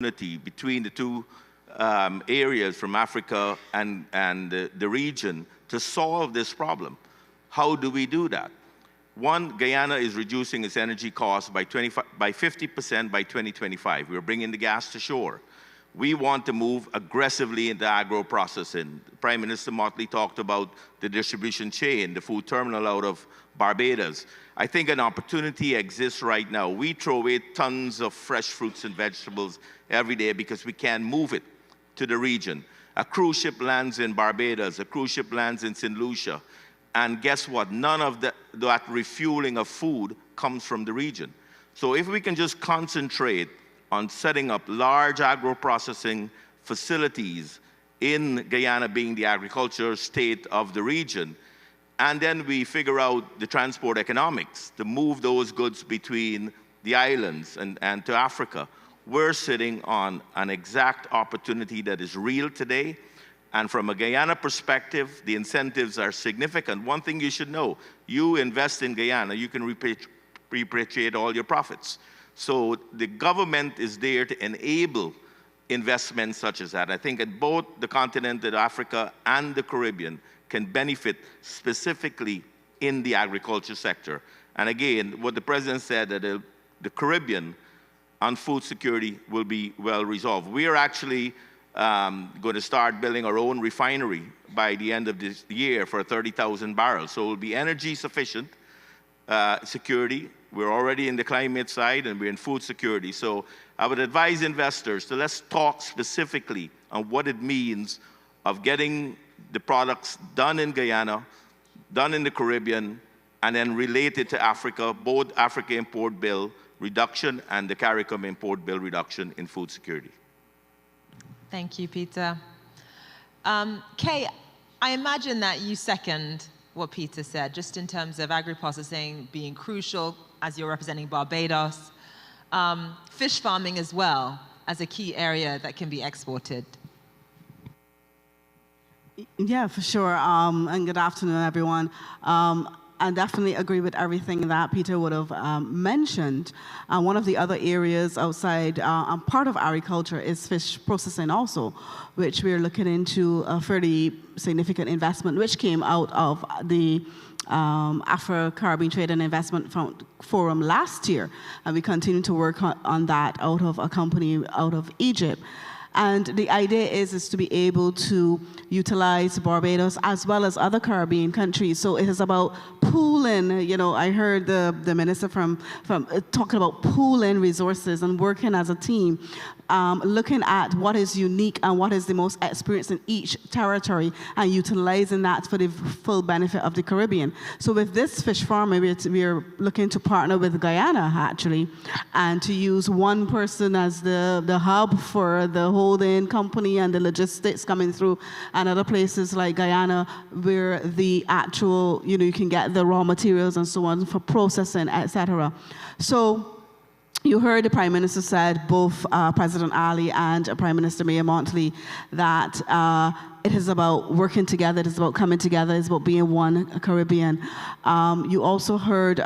between the two areas from Africa and the region to solve this problem. How do we do that? One, Guyana is reducing its energy costs by 50% by 2025. We're bringing the gas to shore. We want to move aggressively into agro-processing. Prime Minister Motley talked about the distribution chain, the food terminal out of Barbados. I think an opportunity exists right now. We throw away tons of fresh fruits and vegetables every day because we can't move it to the region. A cruise ship lands in Barbados, a cruise ship lands in St. Lucia, and guess what? None of that refueling of food comes from the region. So if we can just concentrate on setting up large agro-processing facilities in Guyana, being the agricultural state of the region, and then we figure out the transport economics to move those goods between the islands and to Africa, we're sitting on an exact opportunity that is real today. And from a Guyana perspective, the incentives are significant. One thing you should know, you invest in Guyana, you can repatriate all your profits. So the government is there to enable investments such as that. I think at both the continent of Africa and the Caribbean can benefit specifically in the agriculture sector. And again, what the President said, that the Caribbean on food security will be well resolved. We are actually going to start building our own refinery by the end of this year for 30,000 barrels. So it will be energy sufficient security. We're already in the climate side and we're in food security. So I would advise investors to let's talk specifically on what it means of getting the products done in Guyana, done in the Caribbean, and then related to Africa, both Africa import bill reduction and the CARICOM import bill reduction in food security. Thank you, Peter. Kay, I imagine that you second what Peter said, just in terms of agri-processing being crucial as you're representing Barbados, fish farming as well as a key area that can be exported. Yeah, for sure, and good afternoon, everyone. I definitely agree with everything that Peter would have mentioned. One of the other areas outside, part of agriculture is fish processing also, which we're looking into a fairly significant investment, which came out of the Afro-Caribbean Trade and Investment Forum last year. And we continue to work on that out of a company out of Egypt. And the idea is to be able to utilize Barbados as well as other Caribbean countries. So it is about pooling, you know, I heard the minister from talking about pooling resources and working as a team, looking at what is unique and what is the most experience in each territory and utilizing that for the full benefit of the Caribbean. So with this fish farm, we're looking to partner with Guyana actually, and to use one person as the hub for the holding company and the logistics coming through, and other places like Guyana where the actual, you know, you can get the raw materials and so on for processing, etc. So you heard the Prime Minister said, both President Ali and Prime Minister Mayor Montley, that it is about working together, it is about coming together, it's about being one Caribbean. You also heard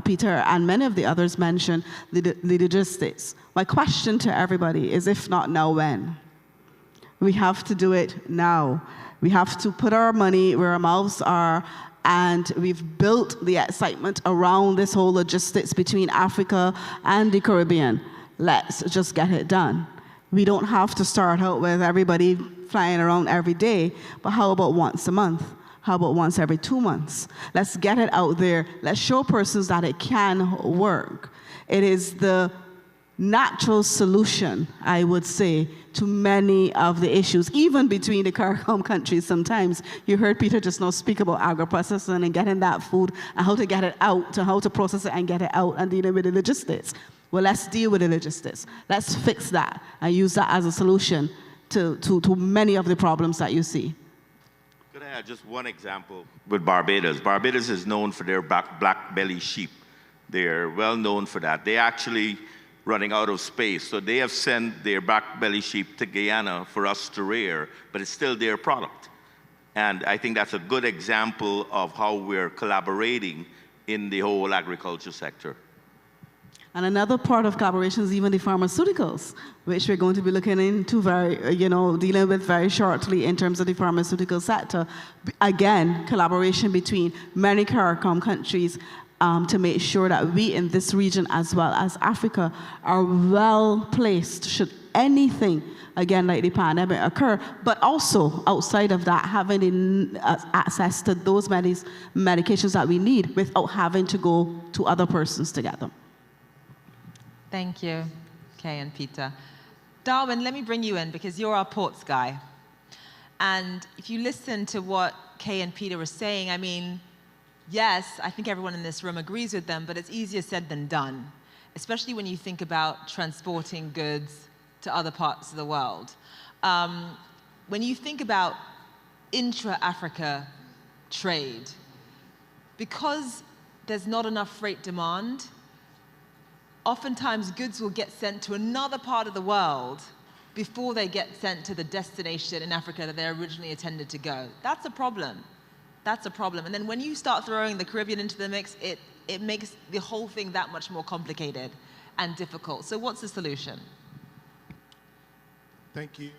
Peter and many of the others mention the logistics. My question to everybody is, if not now, when? We have to do it now. We have to put our money where our mouths are, and we've built the excitement around this whole logistics between Africa and the Caribbean. Let's just get it done. We don't have to start out with everybody flying around every day, but how about once a month? How about once every 2 months? Let's get it out there. Let's show persons that it can work. It is the natural solution, I would say, to many of the issues, even between the CARICOM countries sometimes. You heard Peter just now speak about agro-processing and getting that food and how to get it out, and how to process it and get it out, and dealing with the logistics. Well, let's deal with the logistics. Let's fix that and use that as a solution to many of the problems that you see. Could I add just one example with Barbados? Barbados is known for their black belly sheep. They're well known for that. They actually running out of space. So they have sent their black belly sheep to Guyana for us to rear, but it's still their product. And I think that's a good example of how we're collaborating in the whole agriculture sector. And another part of collaboration is even the pharmaceuticals, which we're going to be looking into dealing with very shortly in terms of the pharmaceutical sector. Again, collaboration between many CARICOM countries to make sure that we in this region as well as Africa are well placed should anything, again, like the pandemic occur, but also outside of that, having access to those medications that we need without having to go to other persons to get them. Thank you, Kay and Peter. Darwin, let me bring you in because you're our ports guy. And if you listen to what Kay and Peter were saying, I mean, yes, I think everyone in this room agrees with them, but it's easier said than done, especially when you think about transporting goods to other parts of the world. When you think about intra-Africa trade, because there's not enough freight demand, oftentimes goods will get sent to another part of the world before they get sent to the destination in Africa that they originally intended to go. That's a problem. That's a problem. And then when you start throwing the Caribbean into the mix, it makes the whole thing that much more complicated and difficult. So what's the solution? Thank you.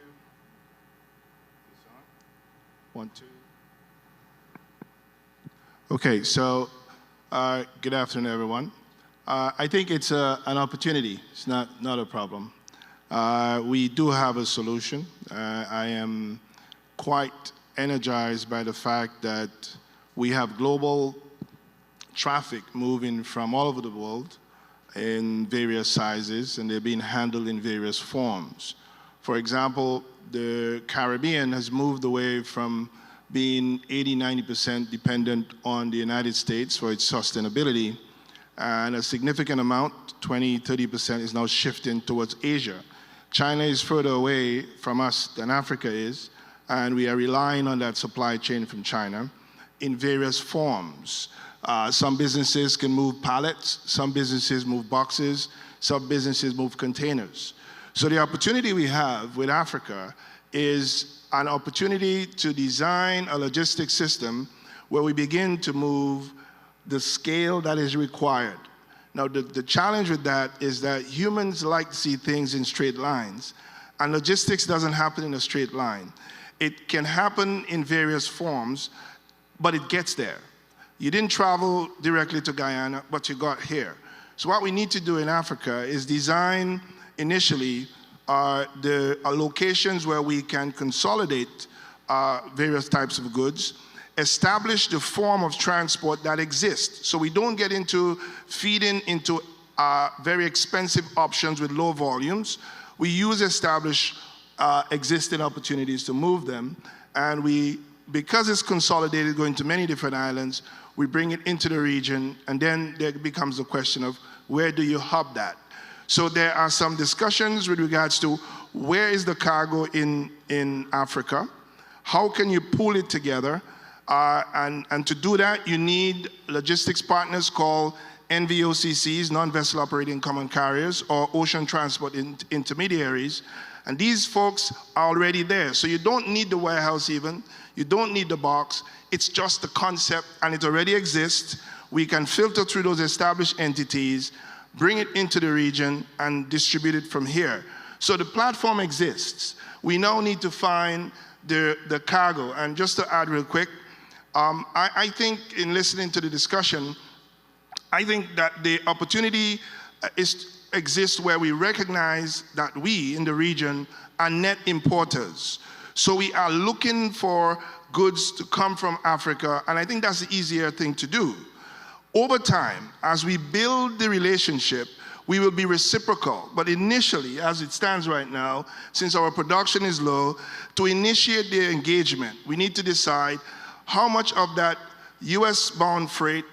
1, 2. Okay, so good afternoon, everyone. I think it's an opportunity. It's not a problem. We do have a solution. I am quite energized by the fact that we have global traffic moving from all over the world in various sizes, and they're being handled in various forms. For example, the Caribbean has moved away from being 80–90% dependent on the United States for its sustainability, and a significant amount, 20–30%, is now shifting towards Asia. China is further away from us than Africa is, and we are relying on that supply chain from China in various forms. Some businesses can move pallets, some businesses move boxes, some businesses move containers. So the opportunity we have with Africa is an opportunity to design a logistics system where we begin to move the scale that is required. Now, the challenge with that is that humans like to see things in straight lines, and logistics doesn't happen in a straight line. It can happen in various forms, but it gets there. You didn't travel directly to Guyana, but you got here. So what we need to do in Africa is design initially locations where we can consolidate various types of goods, establish the form of transport that exists. So we don't get into feeding into very expensive options with low volumes. We use established existing opportunities to move them, and because it's consolidated going to many different islands, we bring it into the region, and then there becomes the question of where do you hub that? So there are some discussions with regards to where is the cargo in Africa, how can you pull it together, and to do that you need logistics partners called NVOCCs, non-vessel operating common carriers, or ocean transport intermediaries, and these folks are already there. So you don't need the warehouse even, you don't need the box, it's just the concept and it already exists. We can filter through those established entities, bring it into the region and distribute it from here. So the platform exists. We now need to find the cargo. And just to add real quick, I think in listening to the discussion, I think that the opportunity exists where we recognize that we in the region are net importers. So we are looking for goods to come from Africa, and I think that's the easier thing to do. Over time, as we build the relationship, we will be reciprocal. But initially, as it stands right now, since our production is low, to initiate the engagement, we need to decide how much of that US-bound freight,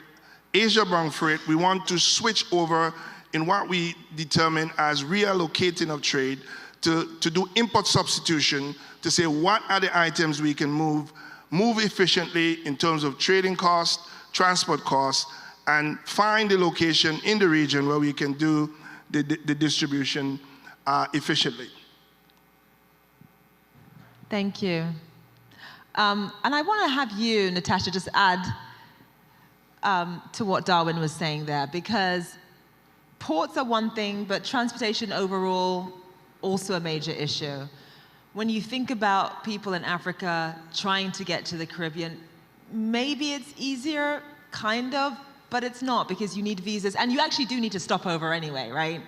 Asia-bound freight, we want to switch over in what we determine as reallocating of trade to do import substitution, to say what are the items we can move efficiently in terms of trading costs, transport costs, and find the location in the region where we can do the distribution efficiently. Thank you. And I want to have you, Natasha, just add to what Darwin was saying there, because ports are one thing, but transportation overall, also a major issue. When you think about people in Africa trying to get to the Caribbean, maybe it's easier, kind of, but it's not, because you need visas, and you actually do need to stop over anyway, right?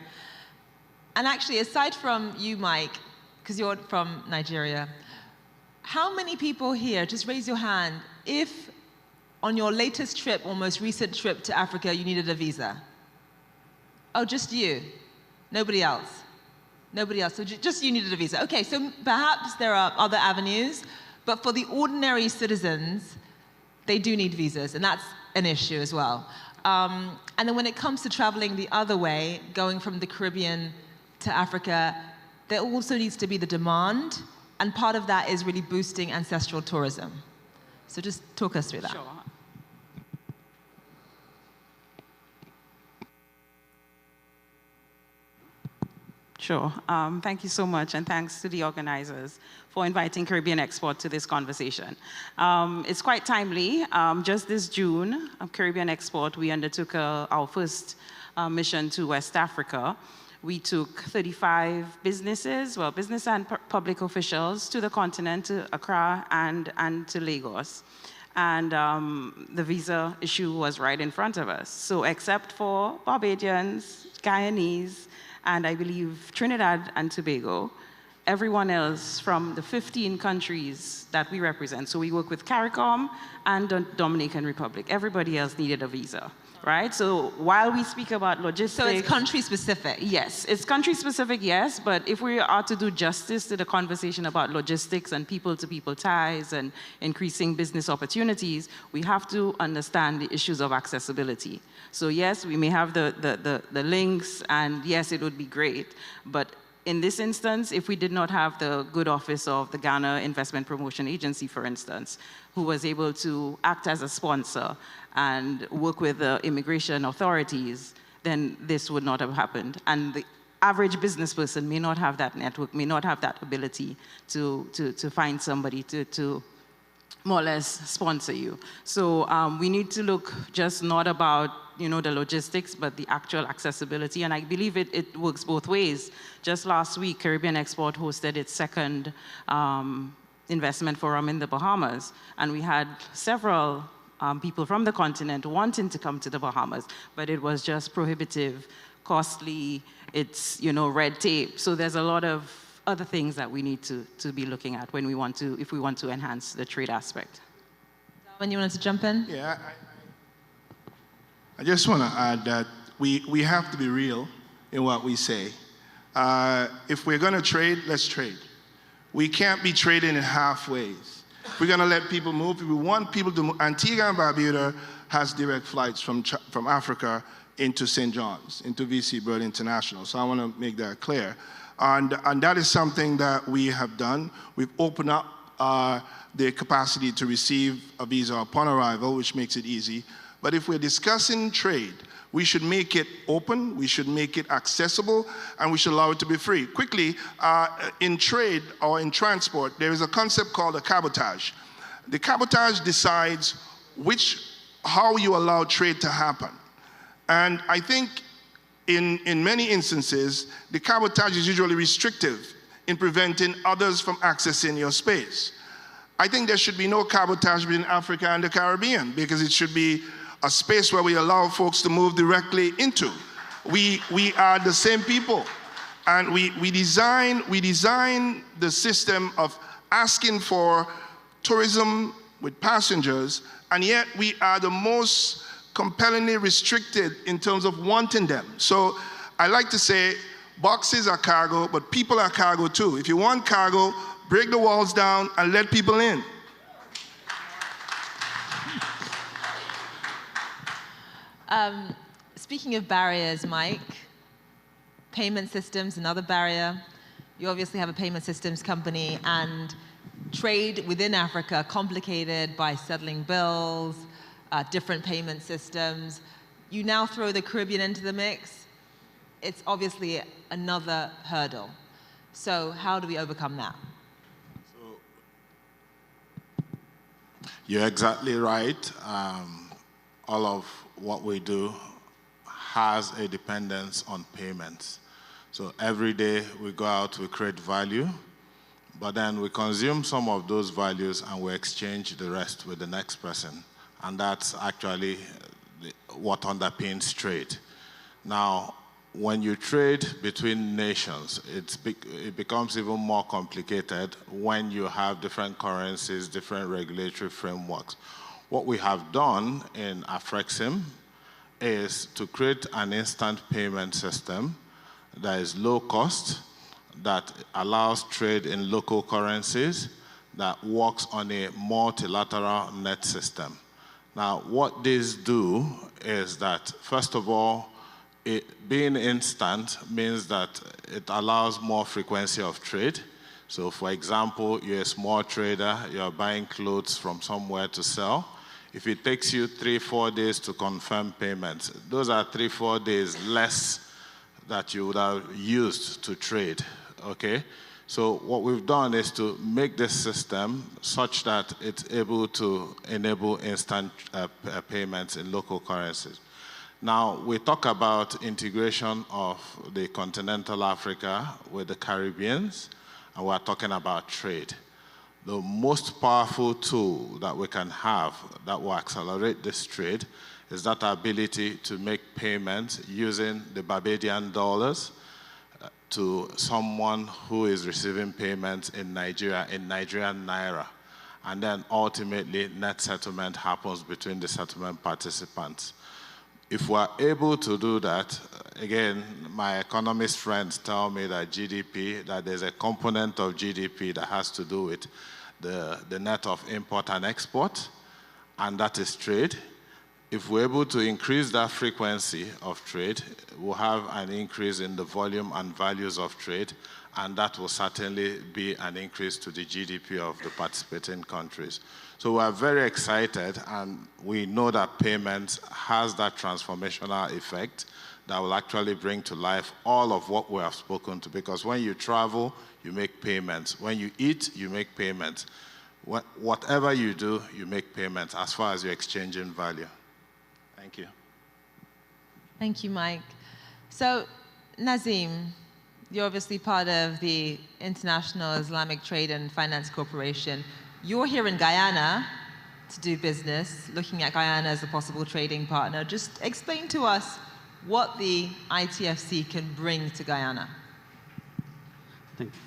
And actually, aside from you, Mike, because you're from Nigeria, how many people here, just raise your hand, if on your latest trip or most recent trip to Africa, you needed a visa? Oh, just you? Nobody else? Nobody else, so just you needed a visa. Okay, so perhaps there are other avenues, but for the ordinary citizens, they do need visas, and that's an issue as well. And then when it comes to traveling the other way, going from the Caribbean to Africa, there also needs to be the demand, and part of that is really boosting ancestral tourism. So just talk us through that. Sure. Sure. Thank you so much, and thanks to the organizers for inviting Caribbean Export to this conversation. It's quite timely. Just this June, Caribbean Export, we undertook our first mission to West Africa. We took 35 businesses, well, business and public officials to the continent, to Accra and to Lagos. And the visa issue was right in front of us. So except for Barbadians, Guyanese, and I believe Trinidad and Tobago, everyone else from the 15 countries that we represent, so we work with CARICOM and the Dominican Republic, everybody else needed a visa, right? So while we speak about logistics... So it's country specific? Yes, it's country specific, yes, but if we are to do justice to the conversation about logistics and people-to-people ties and increasing business opportunities, we have to understand the issues of accessibility. So yes, we may have the links, and yes, it would be great, but in this instance, if we did not have the good office of the Ghana Investment Promotion Agency, for instance, who was able to act as a sponsor and work with the immigration authorities, then this would not have happened. And the average business person may not have that network, may not have that ability to find somebody to more or less sponsor you. So we need to look just not about the logistics, but the actual accessibility. And I believe it works both ways. Just last week, Caribbean Export hosted its second investment forum in the Bahamas. And we had several people from the continent wanting to come to the Bahamas, but it was just prohibitive, costly, it's red tape. So there's a lot of other things that we need to be looking at when if we want to enhance the trade aspect. When you wanted to jump in? Yeah, I just want to add that we have to be real in what we say. If we're going to trade, let's trade. We can't be trading in half ways. If we're going to let people move, if we want people to move. Antigua and Barbuda has direct flights from Africa into St. John's, into VC Bird International. So I want to make that clear. And that is something that we have done. We've opened up the capacity to receive a visa upon arrival, which makes it easy. But if we're discussing trade, we should make it open, we should make it accessible, and we should allow it to be free. Quickly, in trade or in transport, there is a concept called a cabotage. The cabotage decides how you allow trade to happen. And I think in many instances, the cabotage is usually restrictive in preventing others from accessing your space. I think there should be no cabotage between Africa and the Caribbean, because it should be a space where we allow folks to move directly into. We are the same people, and we design the system of asking for tourism with passengers, and yet we are the most compellingly restricted in terms of wanting them. So I like to say boxes are cargo, but people are cargo too. If you want cargo, break the walls down and let people in. Speaking of barriers, Mike, payment systems, another barrier. You obviously have a payment systems company, and trade within Africa complicated by settling bills, different payment systems. You now throw the Caribbean into the mix. It's obviously another hurdle. So how do we overcome that? So, you're exactly right. All of what we do has a dependence on payments. So every day we go out, we create value, but then we consume some of those values and we exchange the rest with the next person. And that's actually what underpins trade. Now, when you trade between nations, it becomes even more complicated when you have different currencies, different regulatory frameworks. What we have done in AFREXIM is to create an instant payment system that is low cost, that allows trade in local currencies, that works on a multilateral net system. Now, what these do is that, first of all, being instant means that it allows more frequency of trade. So, for example, you're a small trader, you're buying clothes from somewhere to sell. If it takes you 3-4 days to confirm payments, those are 3-4 days less that you would have used to trade, okay? So what we've done is to make this system such that it's able to enable instant payments in local currencies. Now, we talk about integration of the continental Africa with the Caribbeans, and we're talking about trade. The most powerful tool that we can have that will accelerate this trade is that ability to make payments using the Barbadian dollars to someone who is receiving payments in Nigeria, in Nigerian naira. And then ultimately, net settlement happens between the settlement participants. If we're able to do that, again, my economist friends tell me that GDP, that there's a component of GDP that has to do with the net of import and export, and that is trade. If we're able to increase that frequency of trade, we'll have an increase in the volume and values of trade, and that will certainly be an increase to the GDP of the participating countries. So we're very excited, and we know that payments has that transformational effect that will actually bring to life all of what we have spoken to, because when you travel, you make payments. When you eat, you make payments. Whatever you do, you make payments as far as you're exchanging value. Thank you. Thank you, Mike. So, Nazim, you're obviously part of the International Islamic Trade and Finance Corporation. You're here in Guyana to do business, looking at Guyana as a possible trading partner. Just explain to us what the ITFC can bring to Guyana. Thank you.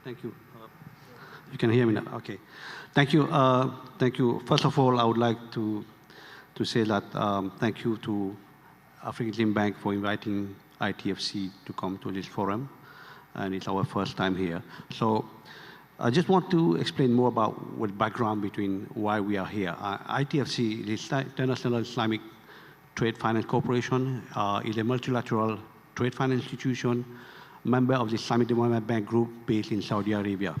Thank you. You can hear me now? Okay. Thank you. Thank you. First of all, I would like to say that thank you to African Bank for inviting ITFC to come to this forum, and it's our first time here. So I just want to explain more about what background between why we are here. ITFC, the International Islamic Trade Finance Corporation, is a multilateral trade finance institution, member of the Islamic Development Bank Group based in Saudi Arabia.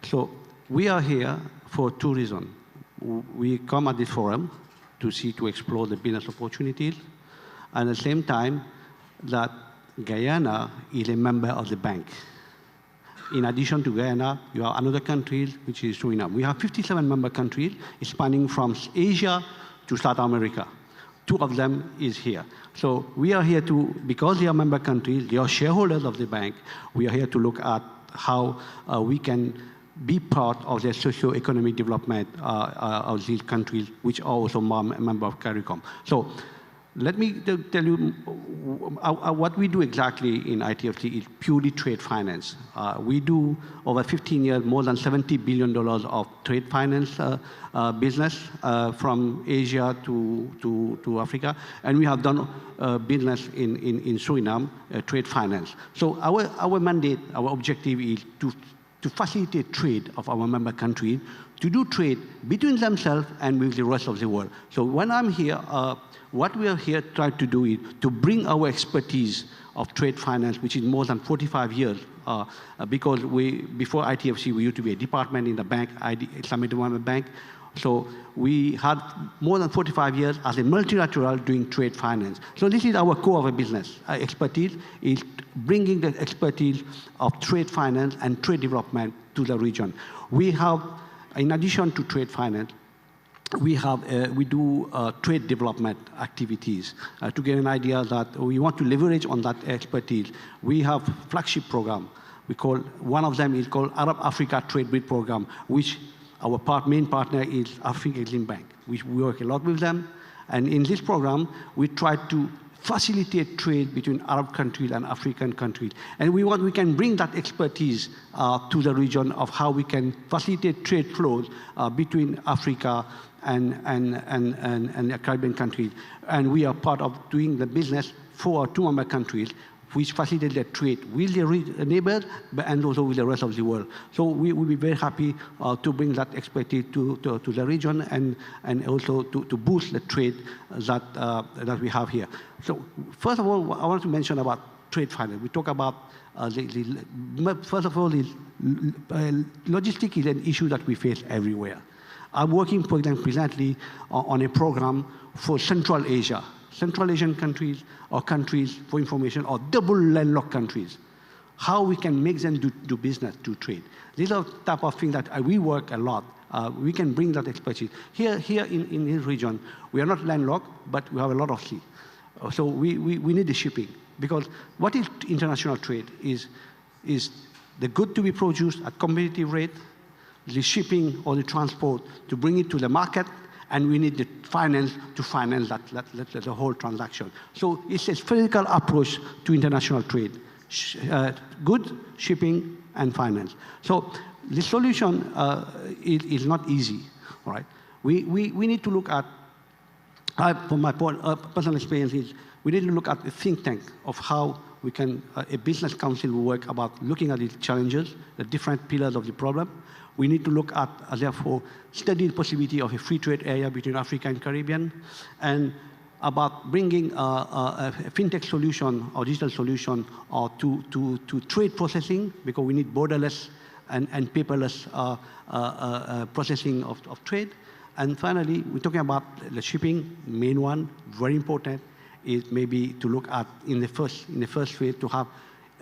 So we are here for two reasons. We come at this forum to explore the business opportunities, and at the same time that Guyana is a member of the bank. In addition to Guyana, you have another country, which is Suriname. We have 57 member countries, spanning from Asia to South America. 2 of them is here. So we are here to, because they are member countries, they are shareholders of the bank, we are here to look at how we can be part of the socio-economic development of these countries, which are also a member of CARICOM. So let me tell you what we do exactly in ITFC is purely trade finance. We do, over 15 years, more than $70 billion of trade finance business from Asia to Africa. And we have done business in Suriname, trade finance. So our mandate, our objective is to facilitate trade of our member countries, to do trade between themselves and with the rest of the world. So when I'm here, what we are here trying to do is to bring our expertise of trade finance, which is more than 45 years, because before ITFC, we used to be a department in the bank, Islamic Development Bank. So we had more than 45 years as a multilateral doing trade finance. So this is our core of a business. Our expertise is bringing the expertise of trade finance and trade development to the region. We have, in addition to trade finance, we do trade development activities to get an idea that we want to leverage on that expertise. We have flagship program. One of them is called Arab Africa Trade Bridge Program, which our main partner is African Exim Bank. We work a lot with them. And in this program, we try to facilitate trade between Arab countries and African countries. And we can bring that expertise to the region of how we can facilitate trade flows between Africa and the Caribbean countries. And we are part of doing the business for our 2 member countries, which facilitate the trade with the neighbors and also with the rest of the world. So we will be very happy to bring that expertise to the region and also to boost the trade that we have here. So first of all, I want to mention about trade finance. We talk about, first of all, logistics is an issue that we face everywhere. I'm working, for example, presently on a program for Central Asia. Central Asian countries or countries, for information, or double landlocked countries, how we can make them do business, do trade. These are the type of things that we work a lot. We can bring that expertise. Here in this region, we are not landlocked, but we have a lot of sea. So we need the shipping, because what is international trade is the good to be produced at competitive rate, the shipping or the transport to bring it to the market, and we need the finance to finance the whole transaction. So it's a physical approach to international trade, good shipping and finance. So the solution is not easy, all right? We need to look at, from my personal experience, we need to look at the think tank of how we can, a business council will work about looking at these challenges, the different pillars of the problem. We need to look at, therefore, study the possibility of a free trade area between Africa and Caribbean, and about bringing a fintech solution or digital solution to trade processing, because we need borderless and paperless processing of trade. And finally, we're talking about the shipping, main one, very important, is maybe to look at in the first phase to have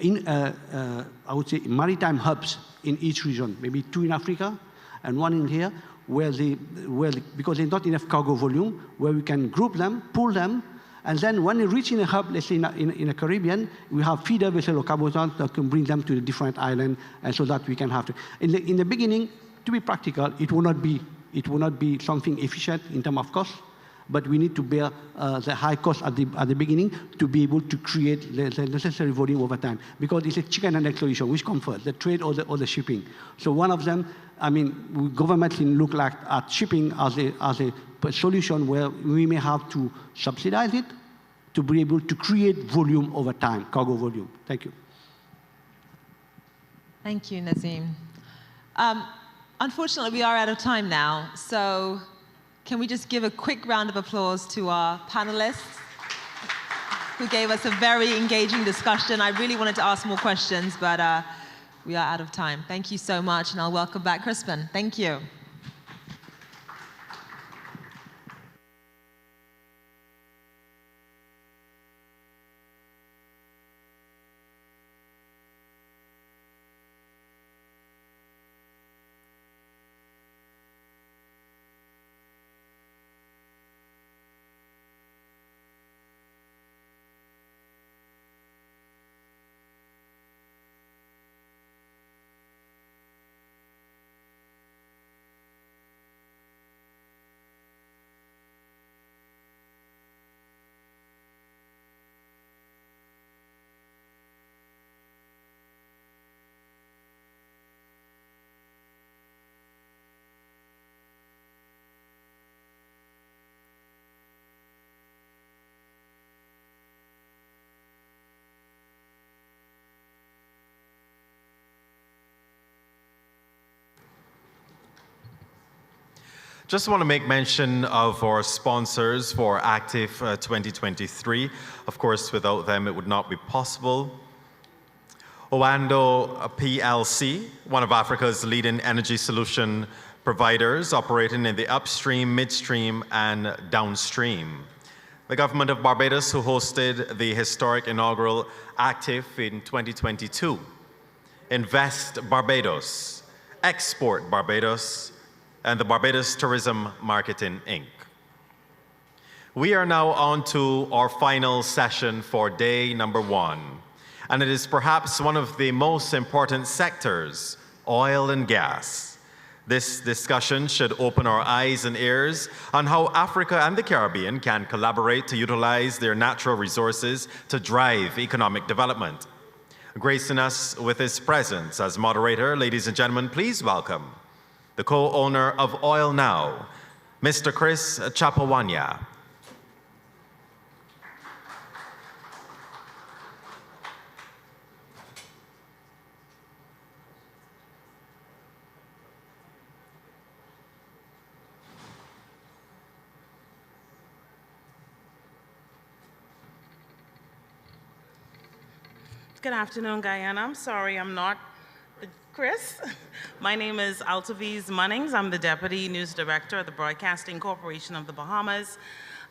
I would say maritime hubs in each region, maybe 2 in Africa and 1 in here, because there's not enough cargo volume, where we can group them, pool them, and then when they reach in a hub, let's say in the Caribbean, we have feeder vessel or cabotage that can bring them to the different islands, and so that we can have to. In the beginning, to be practical, it will not be something efficient in terms of cost, but we need to bear the high cost at the beginning to be able to create the necessary volume over time, because it's a chicken and egg solution. Which comes first, the trade or the shipping? So one of them, I mean, governments can look at shipping as a solution where we may have to subsidize it to be able to create volume over time, cargo volume. Thank you. Thank you, Nazim. Unfortunately, we are out of time now, so can we just give a quick round of applause to our panelists who gave us a very engaging discussion. I really wanted to ask more questions, but we are out of time. Thank you so much, and I'll welcome back Crispin. Thank you. Just want to make mention of our sponsors for ACTIF2023. Of course, without them, it would not be possible. Oando PLC, one of Africa's leading energy solution providers operating in the upstream, midstream, and downstream. The government of Barbados, who hosted the historic inaugural ACTIF in 2022. Invest Barbados, Export Barbados, and the Barbados Tourism Marketing, Inc. We are now on to our final session for day number 1, and it is perhaps one of the most important sectors, oil and gas. This discussion should open our eyes and ears on how Africa and the Caribbean can collaborate to utilize their natural resources to drive economic development. Gracing us with his presence as moderator, ladies and gentlemen, please welcome the co-owner of Oil Now, Mr. Chris Chapawanya. Good afternoon, Guyana. I'm sorry I'm not Chris. My name is ACTIF2023. I'm the Deputy News Director of the Broadcasting Corporation of the Bahamas.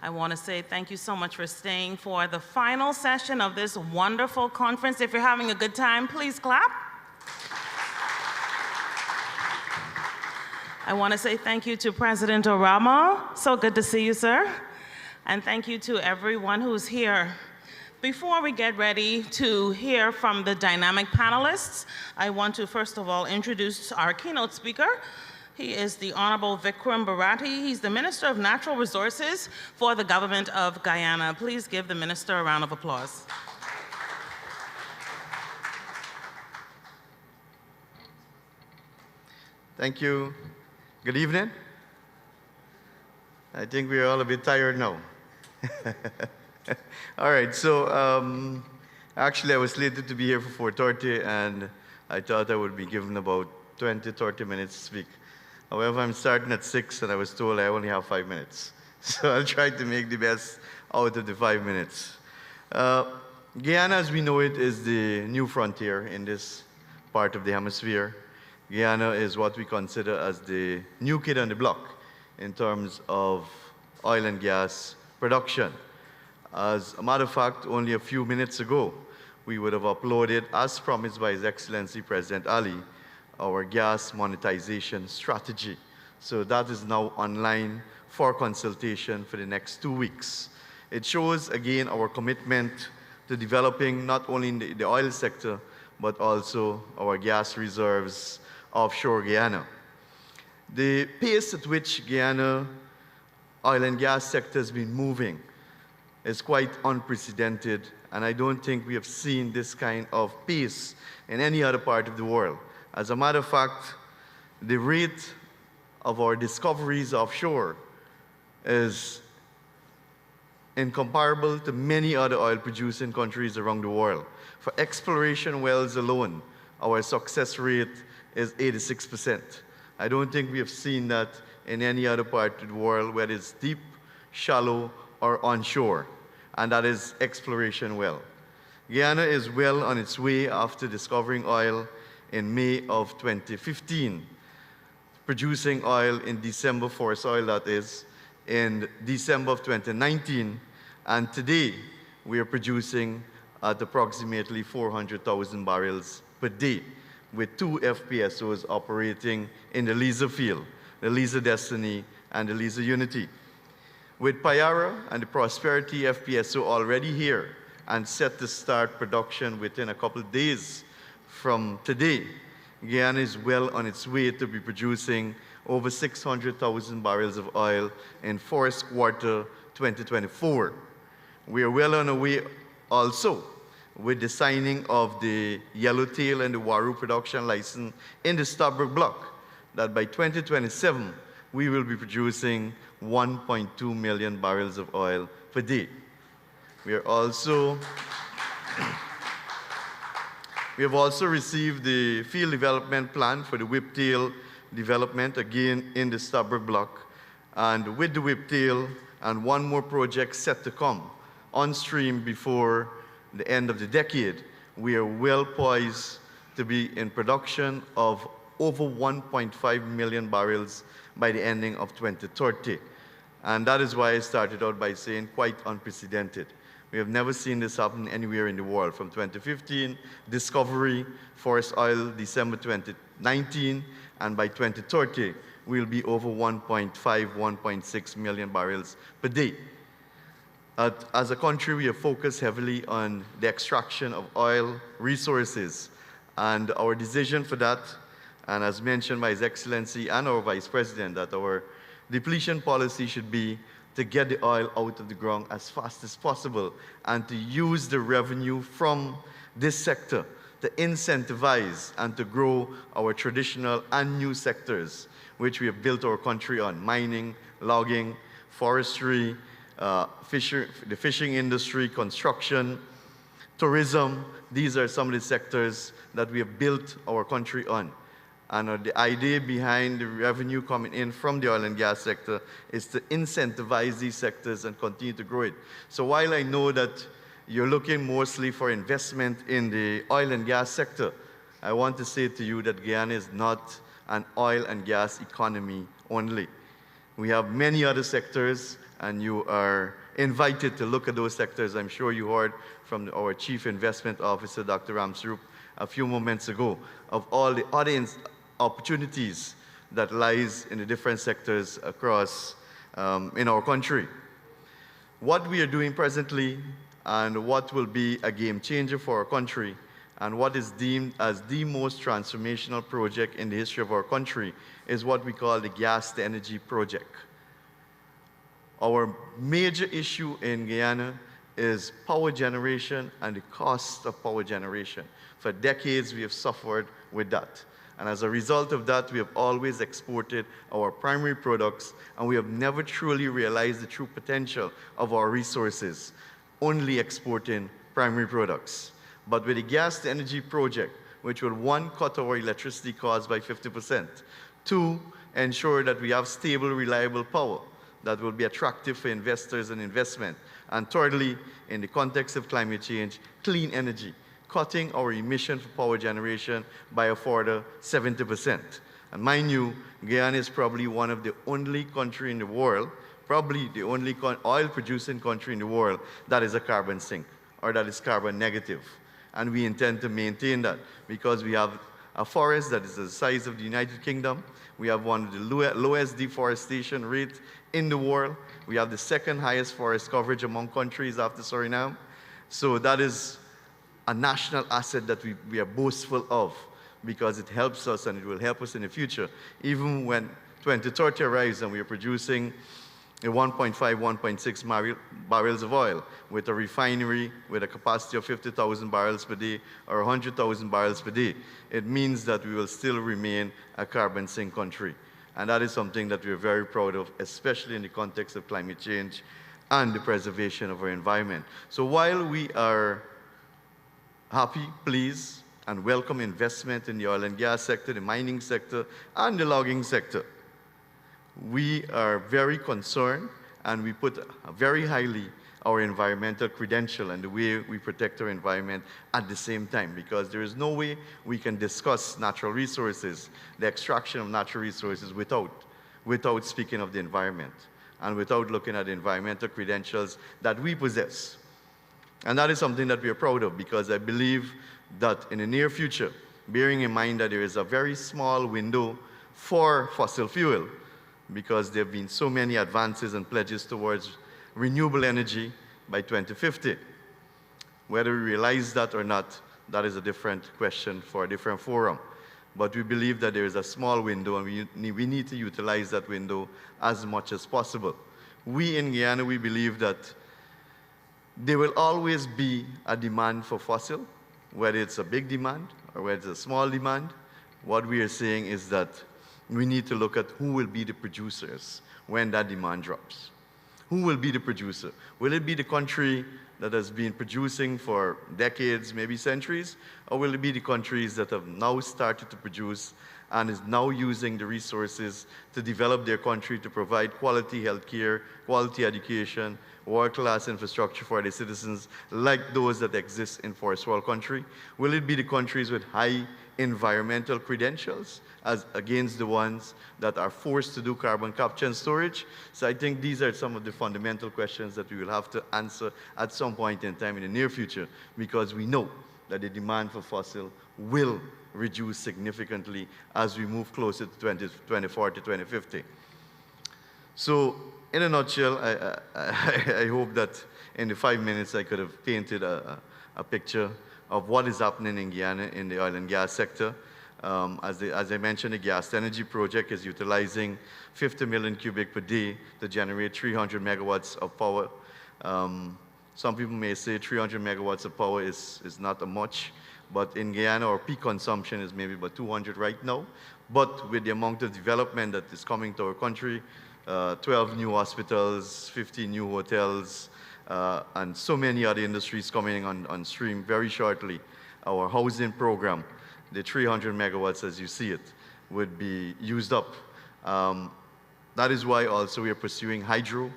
I want to say thank you so much for staying for the final session of this wonderful conference. If you're having a good time, please clap. I want to say thank you to President Orama. So good to see you, sir. And thank you to everyone who's here. Before we get ready to hear from the dynamic panelists, I want to first of all introduce our keynote speaker. He is the Honorable Vikram Bharati. He's the Minister of Natural Resources for the Government of Guyana. Please give the Minister a round of applause. Thank you. Good evening. I think we're all a bit tired now. All right, so actually I was slated to be here for 4:30 and I thought I would be given about 20, 30 minutes to speak. However, I'm starting at 6 and I was told I only have 5 minutes. So I'll try to make the best out of the 5 minutes. Guyana, as we know it, is the new frontier in this part of the hemisphere. Guyana is what we consider as the new kid on the block in terms of oil and gas production. As a matter of fact, only a few minutes ago, we would have uploaded, as promised by His Excellency President Ali, our gas monetization strategy. So that is now online for consultation for the next 2 weeks. It shows, again, our commitment to developing not only the oil sector, but also our gas reserves offshore Guyana. The pace at which Guyana oil and gas sector has been moving is quite unprecedented, and I don't think we have seen this kind of pace in any other part of the world. As a matter of fact, the rate of our discoveries offshore is incomparable to many other oil-producing countries around the world. For exploration wells alone, our success rate is 86%. I don't think we have seen that in any other part of the world, whether it's deep, shallow, or onshore, and that is exploration well. Guyana is well on its way after discovering oil in May of 2015, producing oil in December, forest oil that is, in December of 2019, and today we are producing at approximately 400,000 barrels per day, with 2 FPSOs operating in the Liza field, the Liza Destiny and the Liza Unity. With Payara and the Prosperity FPSO already here and set to start production within a couple of days from today, Guyana is well on its way to be producing over 600,000 barrels of oil in first quarter 2024. We are well on our way also with the signing of the Yellowtail and the Waru production license in the Stabroek block, that by 2027, we will be producing 1.2 million barrels of oil per day. We have also received the field development plan for the Whiptail development, again in the Stabroek block. And with the Whiptail and one more project set to come on stream before the end of the decade, we are well poised to be in production of over 1.5 million barrels by the ending of 2030. And that is why I started out by saying quite unprecedented. We have never seen this happen anywhere in the world. From 2015, discovery, forest oil, December 2019, and by 2030, we'll be over 1.5, 1.6 million barrels per day. As a country, we have focused heavily on the extraction of oil resources. And our decision for that, and as mentioned by His Excellency and our Vice President, that our depletion policy should be to get the oil out of the ground as fast as possible and to use the revenue from this sector to incentivize and to grow our traditional and new sectors, which we have built our country on: mining, logging, forestry, the fishing industry, construction, tourism. These are some of the sectors that we have built our country on. And the idea behind the revenue coming in from the oil and gas sector is to incentivize these sectors and continue to grow it. So while I know that you're looking mostly for investment in the oil and gas sector, I want to say to you that Guyana is not an oil and gas economy only. We have many other sectors, and you are invited to look at those sectors. I'm sure you heard from our Chief Investment Officer, Dr. Ramsrup, a few moments ago, of all the audience opportunities that lies in the different sectors across in our country. What we are doing presently and what will be a game changer for our country and what is deemed as the most transformational project in the history of our country is what we call the gas to energy project. Our major issue in Guyana is power generation and the cost of power generation. For decades, we have suffered with that. And as a result of that, we have always exported our primary products, and we have never truly realized the true potential of our resources, only exporting primary products. But with the gas to energy project, which will, one, cut our electricity costs by 50%, two, ensure that we have stable, reliable power that will be attractive for investors and investment, and thirdly, in the context of climate change, clean energy, cutting our emission for power generation by a further 70%. And mind you, Guyana is probably one of the only country in the world, probably the only oil-producing country in the world that is a carbon sink, or that is carbon negative. And we intend to maintain that because we have a forest that is the size of the United Kingdom. We have one of the lowest deforestation rates in the world. We have the second highest forest coverage among countries after Suriname. So that is a national asset that we are boastful of because it helps us and it will help us in the future. Even when 2030 arrives and we are producing a 1.5, 1.6 barrels of oil with a refinery with a capacity of 50,000 barrels per day or 100,000 barrels per day, it means that we will still remain a carbon sink country. And that is something that we're very proud of, especially in the context of climate change and the preservation of our environment. So while we are happy, pleased, and welcome investment in the oil and gas sector, the mining sector, and the logging sector, we are very concerned and we put very highly our environmental credential and the way we protect our environment at the same time, because there is no way we can discuss natural resources, the extraction of natural resources without speaking of the environment and without looking at the environmental credentials that we possess. And that is something that we are proud of because I believe that in the near future, bearing in mind that there is a very small window for fossil fuel, because there have been so many advances and pledges towards renewable energy by 2050. Whether we realize that or not, that is a different question for a different forum. But we believe that there is a small window and we need to utilize that window as much as possible. We in Guyana, we believe that there will always be a demand for fossil, whether it's a big demand or whether it's a small demand. What we are saying is that we need to look at who will be the producers when that demand drops. Who will be the producer? Will it be the country that has been producing for decades, maybe centuries? Or will it be the countries that have now started to produce and is now using the resources to develop their country to provide quality healthcare, quality education, world-class infrastructure for their citizens like those that exist in first world country? Will it be the countries with high environmental credentials as against the ones that are forced to do carbon capture and storage? So I think these are some of the fundamental questions that we will have to answer at some point in time in the near future, because we know that the demand for fossil will reduce significantly as we move closer to 2040, 2050. So in a nutshell, I hope that in the 5 minutes I could have painted a picture of what is happening in Guyana in the oil and gas sector. As I mentioned, the gas energy project is utilizing 50 million cubic per day to generate 300 megawatts of power. Some people may say 300 megawatts of power is not much, but in Guyana, our peak consumption is maybe about 200 right now. But with the amount of development that is coming to our country, 12 new hospitals, 50 new hotels, and so many other industries coming on stream very shortly, our housing program, the 300 megawatts as you see it, would be used up. That is why also we are pursuing hydro.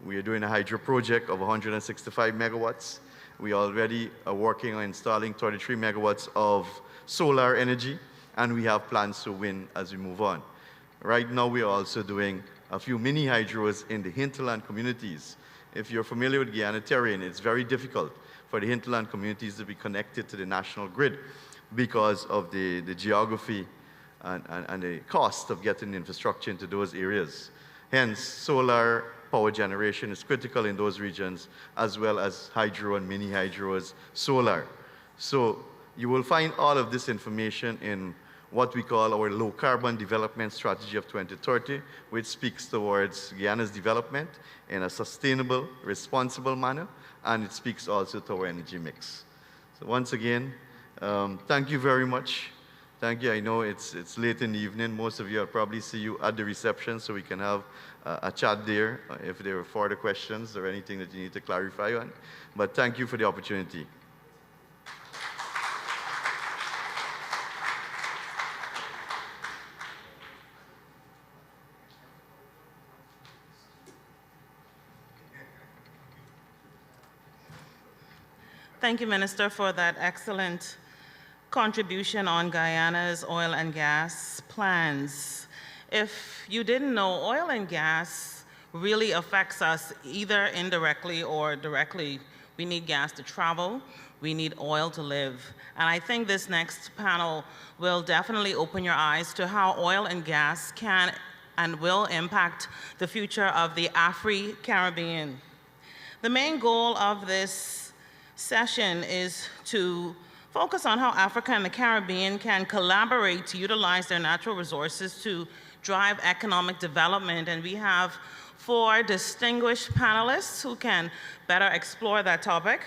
We are doing a hydro project of 165 megawatts. We already are working on installing 33 megawatts of solar energy, and we have plans to wind as we move on. Right now, we are also doing a few mini hydros in the hinterland communities. If you're familiar with Guyana terrain, it's very difficult for the hinterland communities to be connected to the national grid because of the geography and the cost of getting infrastructure into those areas. Hence, solar power generation is critical in those regions, as well as hydro and mini hydros, solar. So you will find all of this information in what we call our low carbon development strategy of 2030, which speaks towards Guyana's development in a sustainable, responsible manner, and it speaks also to our energy mix. So once again, thank you very much. Thank you. I know it's late in the evening. Most of you, I'll probably see you at the reception so we can have a chat there if there are further questions or anything that you need to clarify on. But thank you for the opportunity. Thank you, Minister, for that excellent contribution on Guyana's oil and gas plans. If you didn't know, oil and gas really affects us either indirectly or directly. We need gas to travel. We need oil to live. And I think this next panel will definitely open your eyes to how oil and gas can and will impact the future of the Afro-Caribbean. The main goal of this session is to focus on how Africa and the Caribbean can collaborate to utilize their natural resources to drive economic development. And we have 4 distinguished panelists who can better explore that topic.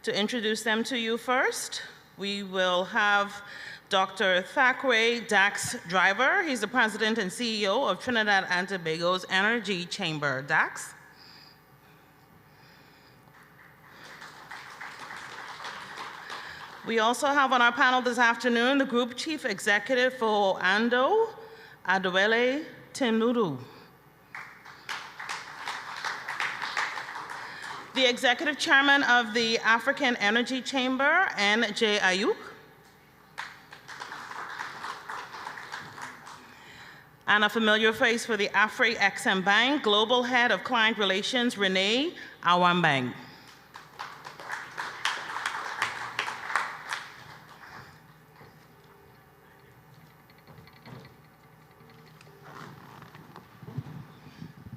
To introduce them to you first, we will have Dr. Thackeray Dax Driver. He's the president and CEO of Trinidad and Tobago's Energy Chamber. Dax? We also have on our panel this afternoon the Group Chief Executive for ANDO, Adewale Tinudu. The Executive Chairman of the African Energy Chamber, N.J. Ayuk. And a familiar face for the Afri-Exim Bank, Global Head of Client Relations, Renee Awambang.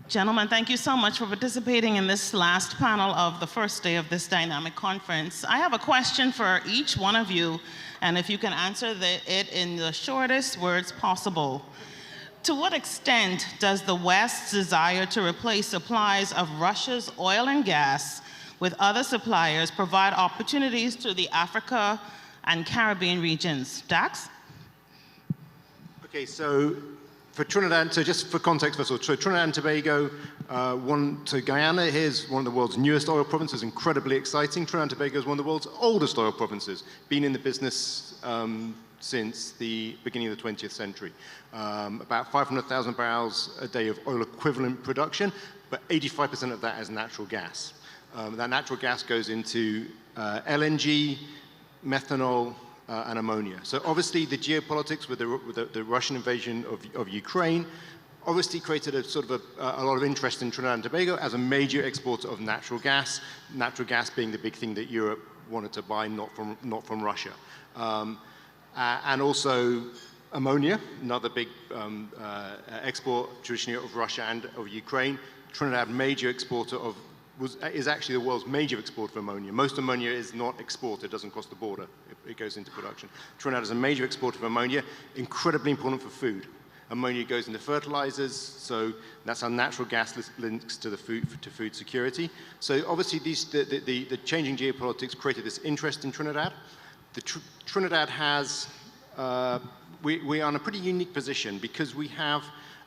Gentlemen, thank you so much for participating in this last panel of the first day of this dynamic conference. I have a question for each one of you, and if you can answer it in the shortest words possible. To what extent does the West's desire to replace supplies of Russia's oil and gas with other suppliers provide opportunities to the Africa and Caribbean regions? Dax? Okay, so for Trinidad, so just for context first of all, so Trinidad and Tobago, Guyana here's one of the world's newest oil provinces, incredibly exciting. Trinidad and Tobago is one of the world's oldest oil provinces, been in the business since the beginning of the 20th century. About 500,000 barrels a day of oil equivalent production, but 85% of that is natural gas. That natural gas goes into LNG, methanol, and ammonia. So obviously the geopolitics with the Russian invasion of Ukraine obviously created a sort of a lot of interest in Trinidad and Tobago as a major exporter of natural gas being the big thing that Europe wanted to buy, not from Russia. And also ammonia, another big export traditionally of Russia and of Ukraine. Trinidad, major exporter of, is actually the world's major exporter of ammonia. Most ammonia is not exported, doesn't cross the border, it goes into production. Trinidad is a major exporter of ammonia, incredibly important for food. Ammonia goes into fertilizers, so that's how natural gas links to the food security. So obviously the changing geopolitics created this interest in Trinidad. Trinidad has, we are in a pretty unique position because we have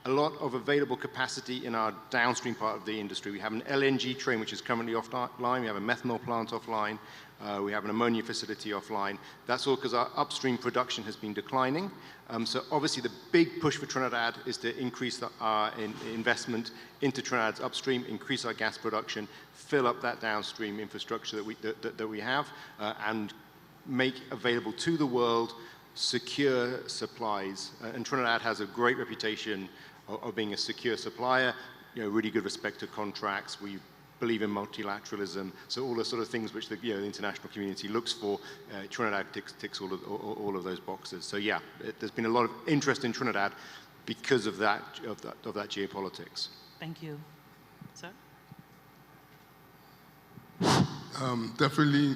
a lot of available capacity in our downstream part of the industry. We have an LNG train which is currently offline, we have a methanol plant offline, we have an ammonia facility offline. That's all because our upstream production has been declining. So obviously the big push for Trinidad is to increase our investment into Trinidad's upstream, increase our gas production, fill up that downstream infrastructure that we have, and make available to the world secure supplies. And Trinidad has a great reputation of being a secure supplier, really good respect to contracts. We believe in multilateralism. So all the sort of things which the international community looks for, Trinidad ticks all of those boxes. So yeah, there's been a lot of interest in Trinidad because of that geopolitics. Thank you. Sir? Definitely,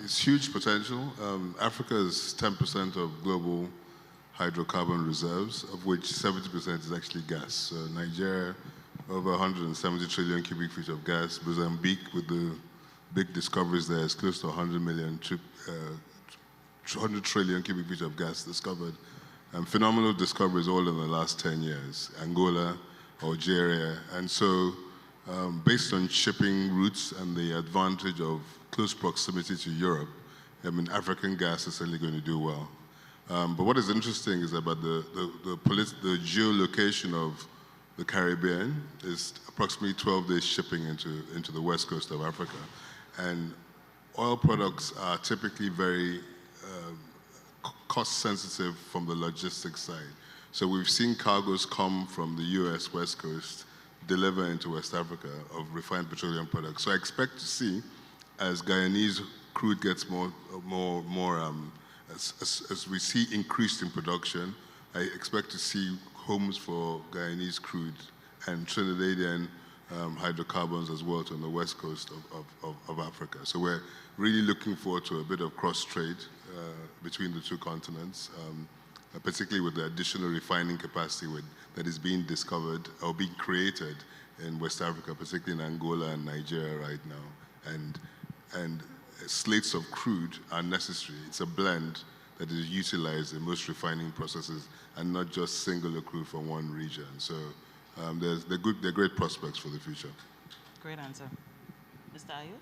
it's huge potential. Africa is 10% of global hydrocarbon reserves, of which 70% is actually gas. Nigeria, over 170 trillion cubic feet of gas. Mozambique, with the big discoveries there, is close to 100 trillion cubic feet of gas discovered. And phenomenal discoveries all in the last 10 years. Angola, Algeria. And so, based on shipping routes and the advantage of close proximity to Europe, I mean, African gas is certainly going to do well. But what is interesting is about the geolocation of the Caribbean is approximately 12 days shipping into the west coast of Africa. And oil products are typically very cost sensitive from the logistics side. So we've seen cargoes come from the US west coast, deliver into West Africa of refined petroleum products. So I expect to see, as Guyanese crude gets as we see increased in production, I expect to see homes for Guyanese crude and Trinidadian hydrocarbons as well on the west coast of Africa. So we're really looking forward to a bit of cross-trade between the two continents, particularly with the additional refining capacity that is being discovered or being created in West Africa, particularly in Angola and Nigeria right now. And slates of crude are necessary. It's a blend that is utilized in most refining processes and not just singular crude from one region. So they're great prospects for the future. Great answer. Mr. Ayuk?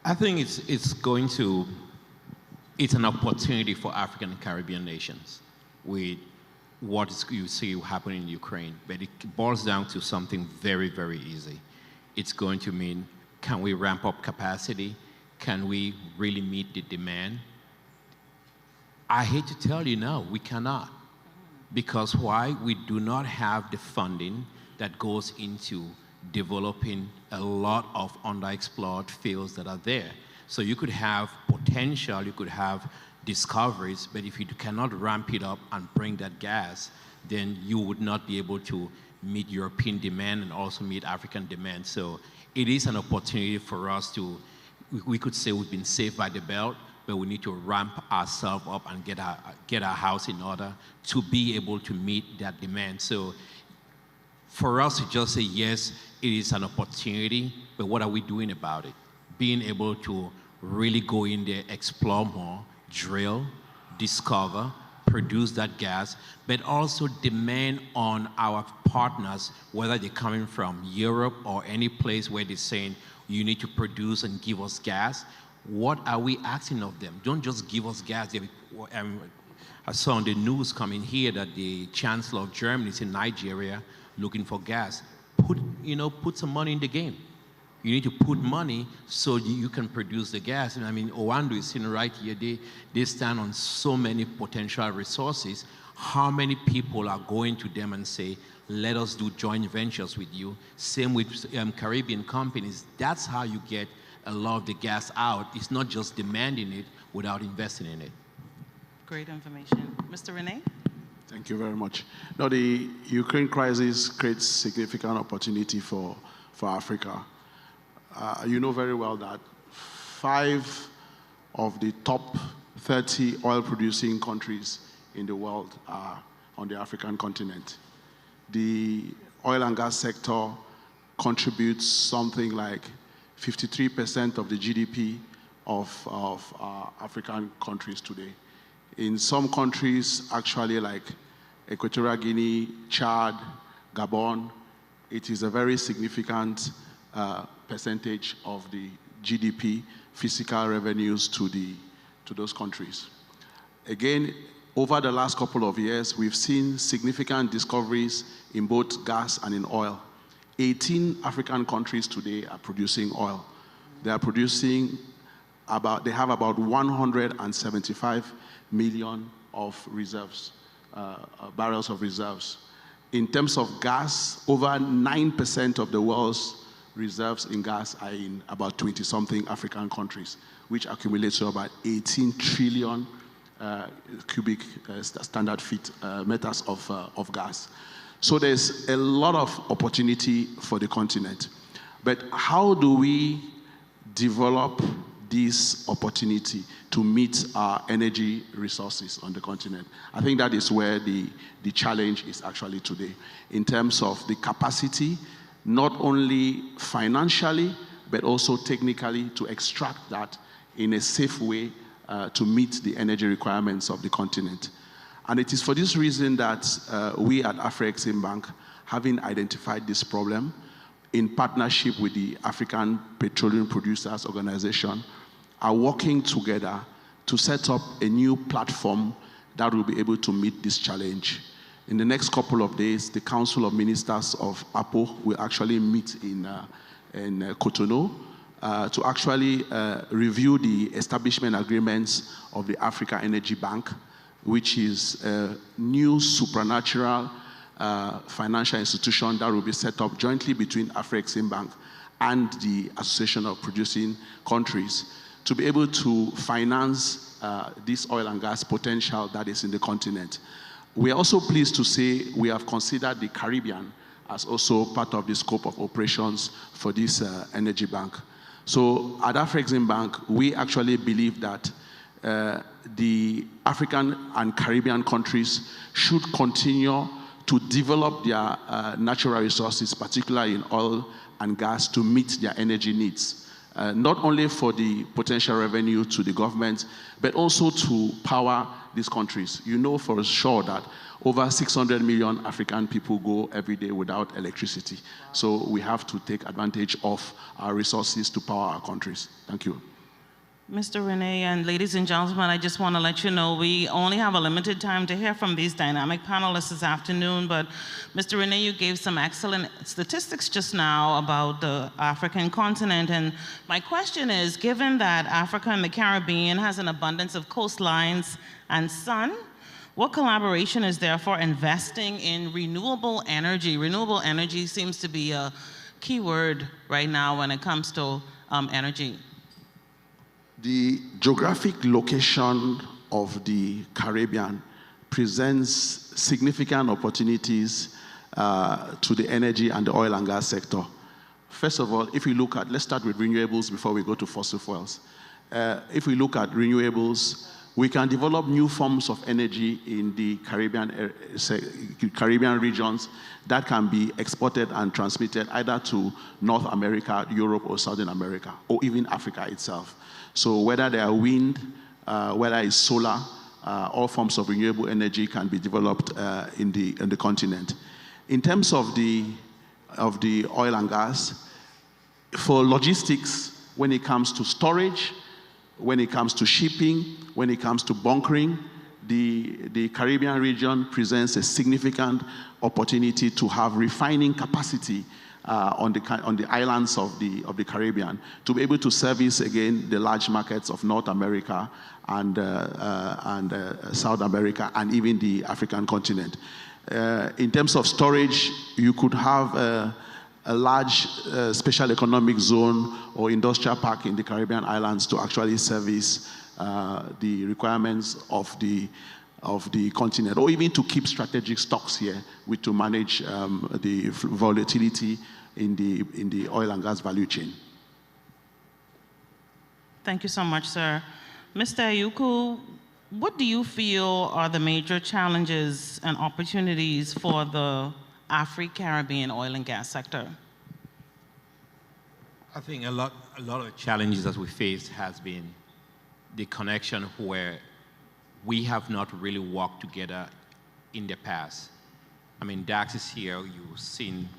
I think it's an opportunity for African and Caribbean nations with what you see happening in Ukraine, but it boils down to something very, very easy. It's going to mean, can we ramp up capacity? Can we really meet the demand? I hate to tell you, no, we cannot. Because why? We do not have the funding that goes into developing a lot of underexplored fields that are there. So you could have potential, you could have discoveries, but if you cannot ramp it up and bring that gas, then you would not be able to meet European demand and also meet African demand. So it is an opportunity for us to, we could say we've been saved by the belt, but we need to ramp ourselves up and get our house in order to be able to meet that demand. So for us to just say, yes, it is an opportunity, but what are we doing about it? Being able to really go in there, explore more, drill, discover, produce that gas, but also demand on our partners, whether they're coming from Europe or any place where they're saying, you need to produce and give us gas. What are we asking of them? Don't just give us gas. I saw on the news coming here that the Chancellor of Germany is in Nigeria looking for gas. Put some money in the game. You need to put money so you can produce the gas. And I mean, Oando is sitting right here. They stand on so many potential resources. How many people are going to them and say, let us do joint ventures with you? Same with Caribbean companies. That's how you get a lot of the gas out. It's not just demanding it without investing in it. Great information. Mr. Rene? Thank you very much. Now, the Ukraine crisis creates significant opportunity for Africa. You know very well that 5 of the top 30 oil-producing countries in the world are on the African continent. The oil and gas sector contributes something like 53% of the GDP of African countries today. In some countries, actually like Equatorial Guinea, Chad, Gabon, it is a very significant percentage of the GDP, physical revenues to those countries. Again, over the last couple of years, we've seen significant discoveries in both gas and in oil. 18 African countries today are producing oil. They are producing they have about 175 million of reserves, barrels of reserves. In terms of gas, over 9% of the world's reserves in gas are in about 20-something African countries, which accumulates to about 18 trillion cubic standard feet meters of gas. So there's a lot of opportunity for the continent. But how do we develop this opportunity to meet our energy resources on the continent? I think that is where the challenge is actually today, in terms of the capacity, not only financially, but also technically to extract that in a safe way to meet the energy requirements of the continent. And it is for this reason that we at Afreximbank, having identified this problem, in partnership with the African Petroleum Producers Organization, are working together to set up a new platform that will be able to meet this challenge. In the next couple of days, the Council of Ministers of APO will actually meet in Cotonou to actually review the establishment agreements of the Africa Energy Bank, which is a new supernatural financial institution that will be set up jointly between Afreximbank and the Association of Producing Countries to be able to finance this oil and gas potential that is in the continent. We are also pleased to say we have considered the Caribbean as also part of the scope of operations for this energy bank. So at Afreximbank, we actually believe that the African and Caribbean countries should continue to develop their natural resources, particularly in oil and gas, to meet their energy needs. Not only for the potential revenue to the government, but also to power these countries. You know for sure that over 600 million African people go every day without electricity. So we have to take advantage of our resources to power our countries. Thank you. Mr. Rene, and ladies and gentlemen, I just want to let you know we only have a limited time to hear from these dynamic panelists this afternoon, but Mr. Rene, you gave some excellent statistics just now about the African continent, and my question is, given that Africa and the Caribbean has an abundance of coastlines and sun, what collaboration is there for investing in renewable energy? Renewable energy seems to be a key word right now when it comes to energy. The geographic location of the Caribbean presents significant opportunities to the energy and the oil and gas sector. First of all, if we look at, let's start with renewables before we go to fossil fuels. If we look at renewables, we can develop new forms of energy in the Caribbean regions that can be exported and transmitted either to North America, Europe, or Southern America, or even Africa itself. So whether they are wind, whether it's solar, all forms of renewable energy can be developed in the continent. In terms of the oil and gas, for logistics, when it comes to storage, when it comes to shipping, when it comes to bunkering, the Caribbean region presents a significant opportunity to have refining capacity on the islands of the Caribbean to be able to service again the large markets of North America and South America and even the African continent. In terms of storage, you could have a large special economic zone or industrial park in the Caribbean islands to actually service the requirements of the continent, or even to keep strategic stocks here to manage the volatility in the oil and gas value chain. Thank you so much, sir. Mr. Ayuku, what do you feel are the major challenges and opportunities for the Afro-Caribbean oil and gas sector? I think a lot of the challenges that we faced has been the connection where we have not really worked together in the past. I mean, Dax is here, you've seen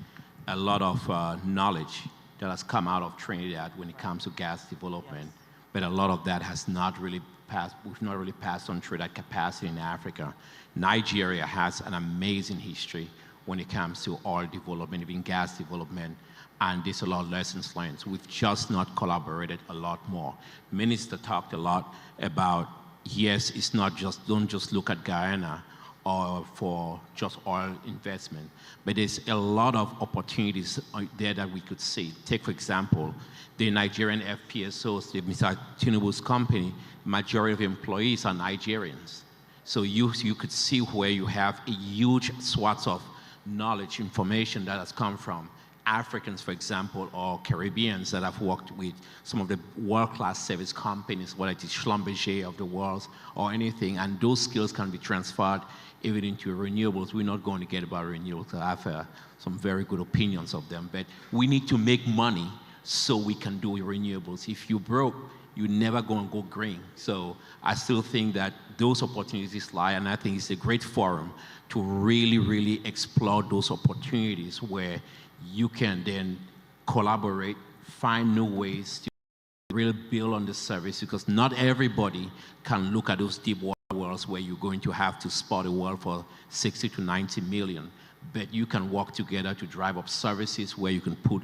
a lot of knowledge that has come out of Trinidad when it comes to gas development, but a lot of that has not really passed, we've not really passed on through that capacity in Africa. Nigeria has an amazing history when it comes to oil development, even gas development, and there's a lot of lessons learned. So we've just not collaborated a lot more. Minister talked a lot about, yes, it's not just, don't just look at Guyana or for just oil investment, but there's a lot of opportunities there that we could see. Take, for example, the Nigerian FPSOs, the Mr. Tinubu's company, majority of employees are Nigerians. So you could see where you have a huge swath of knowledge, information that has come from Africans, for example, or Caribbeans that have worked with some of the world-class service companies, whether it is Schlumberger of the world or anything, and those skills can be transferred even into renewables. We're not going to get about renewables. I have some very good opinions of them, but we need to make money so we can do renewables. If you're broke, you're never going to go green. So I still think that those opportunities lie, and I think it's a great forum to really, really explore those opportunities where you can then collaborate, find new ways to really build on the service, because not everybody can look at those deep water wells where you're going to have to spot a well for 60 to 90 million. But you can work together to drive up services where you can put,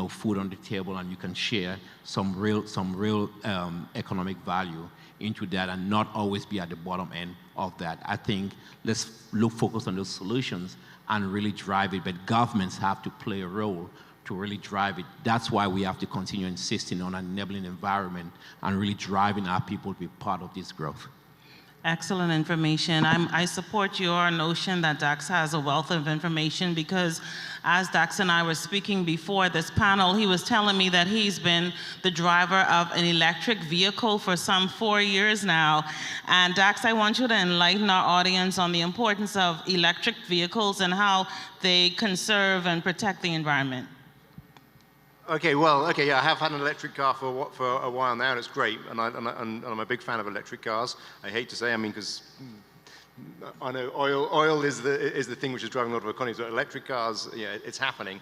food on the table, and you can share some real economic value into that, and not always be at the bottom end of that. I think let's focus on those solutions and really drive it, but governments have to play a role to really drive it. That's why we have to continue insisting on an enabling environment and really driving our people to be part of this growth. Excellent information. I support your notion that Dax has a wealth of information, because as Dax and I were speaking before this panel, he was telling me that he's been the driver of an electric vehicle for some 4 years now. And Dax, I want you to enlighten our audience on the importance of electric vehicles and how they conserve and protect the environment. Okay, yeah, I have had an electric car for a while now, and it's great, and I'm a big fan of electric cars. I hate to say, because I know oil is the thing which is driving a lot of economies, but electric cars, yeah, it's happening.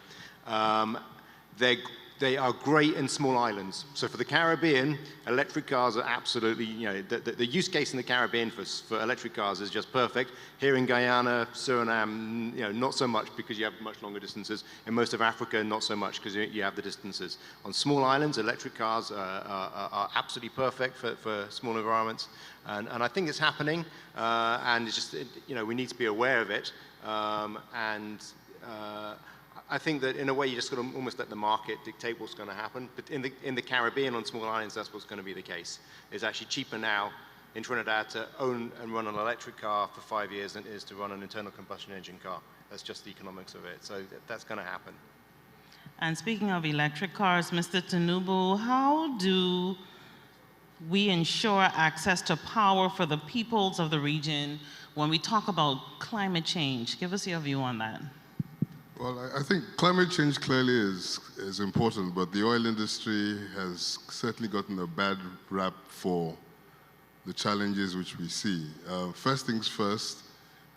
They are great in small islands. So for the Caribbean, electric cars are absolutely, the use case in the Caribbean for electric cars is just perfect. Here in Guyana, Suriname, not so much, because you have much longer distances. In most of Africa, not so much, because you have the distances. On small islands, electric cars are absolutely perfect for small environments. And I think it's happening, and it's just, we need to be aware of it. I think that in a way you just got to almost let the market dictate what's going to happen. But in the Caribbean, on small islands, that's what's going to be the case. It's actually cheaper now in Trinidad to own and run an electric car for 5 years than it is to run an internal combustion engine car. That's just the economics of it. So that's going to happen. And speaking of electric cars, Mr. Tinubu, how do we ensure access to power for the peoples of the region when we talk about climate change? Give us your view on that. Well, I think climate change clearly is important, but the oil industry has certainly gotten a bad rap for the challenges which we see. First things first,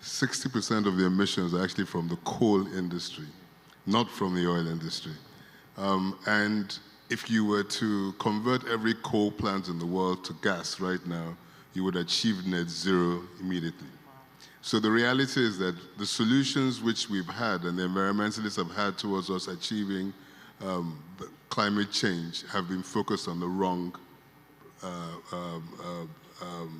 60% of the emissions are actually from the coal industry, not from the oil industry. And if you were to convert every coal plant in the world to gas right now, you would achieve net zero immediately. So the reality is that the solutions which we've had and the environmentalists have had towards us achieving climate change have been focused on the wrong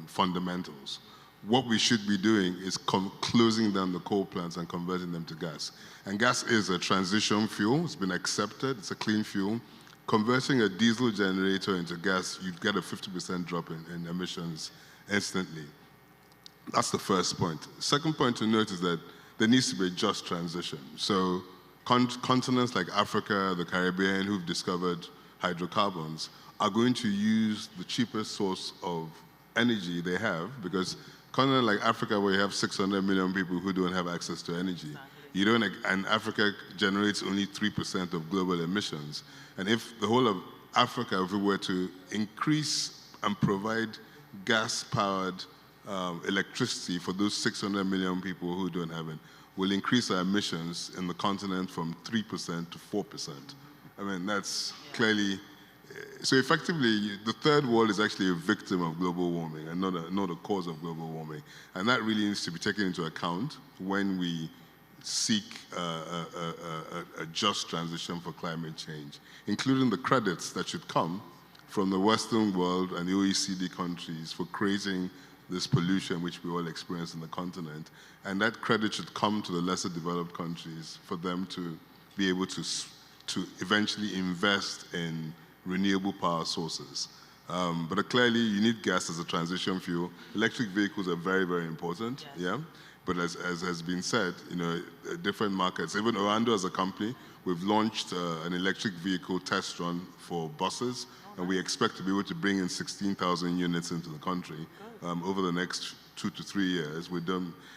fundamentals. what we should be doing is closing down the coal plants and converting them to gas. And gas is a transition fuel. It's been accepted. It's a clean fuel. Converting a diesel generator into gas, you'd get a 50% drop in emissions instantly. That's the first point. Second point to note is that there needs to be a just transition. So continents like Africa, the Caribbean, who've discovered hydrocarbons, are going to use the cheapest source of energy they have, because continent like Africa, where you have 600 million people who don't have access to energy, and Africa generates only 3% of global emissions. And if the whole of Africa, if we were to increase and provide gas-powered electricity for those 600 million people who don't have it, will increase our emissions in the continent from 3% to 4%. I mean, that's clearly, so effectively, the third world is actually a victim of global warming and not a cause of global warming. And that really needs to be taken into account when we seek a just transition for climate change, including the credits that should come from the Western world and the OECD countries for creating this pollution which we all experience in the continent. And that credit should come to the lesser developed countries for them to be able to eventually invest in renewable power sources. But clearly, you need gas as a transition fuel. Electric vehicles are very, very important, yeah? But as has been said, different markets, even Orlando as a company, we've launched an electric vehicle test run for buses, and we expect to be able to bring in 16,000 units into the country over the next 2 to 3 years.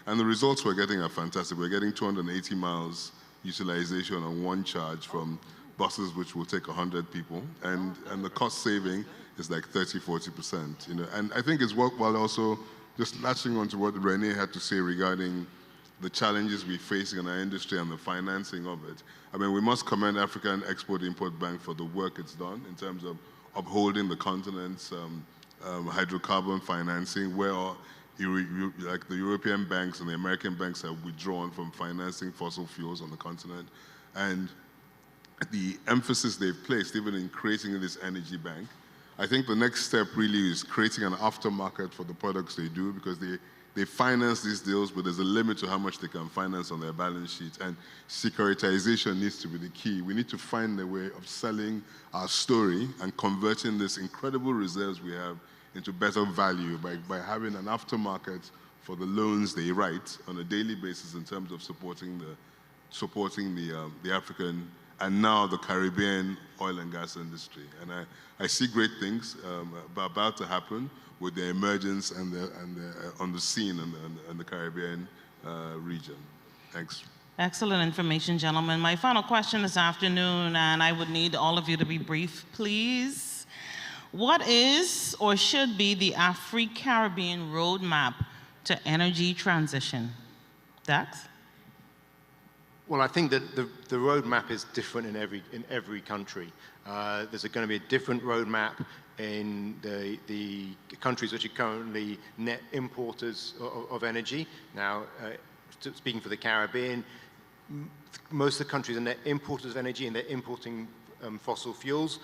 And the results we're getting are fantastic. We're getting 280 miles utilization on one charge from buses which will take 100 people, and the cost saving is like 30–40%. And I think it's worthwhile also just latching on to what Renee had to say regarding the challenges we're facing in our industry and the financing of it. I mean, we must commend African Export-Import Bank for the work it's done in terms of upholding the continent's hydrocarbon financing, where like the European banks and the American banks have withdrawn from financing fossil fuels on the continent. And the emphasis they've placed even in creating this energy bank, I think the next step really is creating an aftermarket for the products they do, because they finance these deals, but there's a limit to how much they can finance on their balance sheet. And securitization needs to be the key. We need to find a way of selling our story and converting this incredible reserves we have into better value by having an aftermarket for the loans they write on a daily basis in terms of supporting the African and now the Caribbean oil and gas industry. And I see great things about to happen with the emergence and on the scene in the Caribbean region. Thanks. Excellent information, gentlemen. My final question this afternoon, and I would need all of you to be brief, please. What is or should be the Afri-Caribbean roadmap to energy transition? Dax? Well, I think that the roadmap is different in every country. There's going to be a different roadmap in the countries which are currently net importers of energy. Now, speaking for the Caribbean, most of the countries are net importers of energy, and they're importing fossil fuels